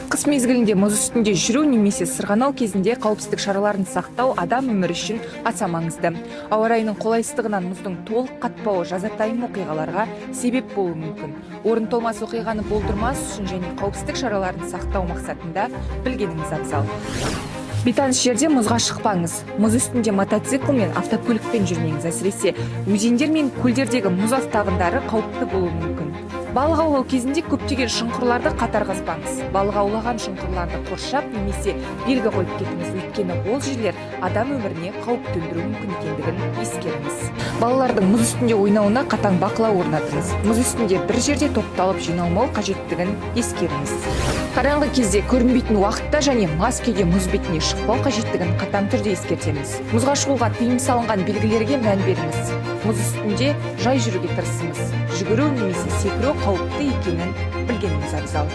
Қыс мезгілінде мұз үстінде жүру немесе сырғанау кезінде қауіпсіздік шараларын сақтау адам өмірі үшін аса маңызды. Ауа-райының қолайсыздығынан мұздың толық қатпауы жазатайым оқиғаларға себеп болуы мүмкін. Орны толмас оқиғаны болдырмас үшін және қауіпсіздік шараларын сақтау мақсатында білгеніңіз абзал. Бейтаныс жерде мұзға шықпаңыз. Мұз үстінде мотоцикл мен автокөлікпен жүрмеңіз. Әсіресе өзендер мен көлдердегі мұз астағындары қауіпті болуы мүмкін. Балық аулау кезінде көптеген шұңқырларды қатар қазбаңыз. Балық аулаған шұңқырларды қоршап немесе белгі қойып кетіңіз. Өйткені ол жерлер адам өміріне қауіп төндіруі мүмкін екендігін ескеріңіз. Балалардың мұз үстінде ойнауына қатаң бақылау орнатыңыз. Мұз үстінде бір жерде топталып жиналмау қажеттігін ескеріңіз. Қараңғы кезде көрінбейтін уақытта және мас күйде мұз бетіне шықпау қажеттігін қатаң түрде ескертеміз. Мұзға шығуға тыйым салынған белгілерге мән беріңіз. Мұз үстінде жай жүруге тырысыңыз. Жүгіру немесе секіру қауіпті екенін білгеніңіз абзал.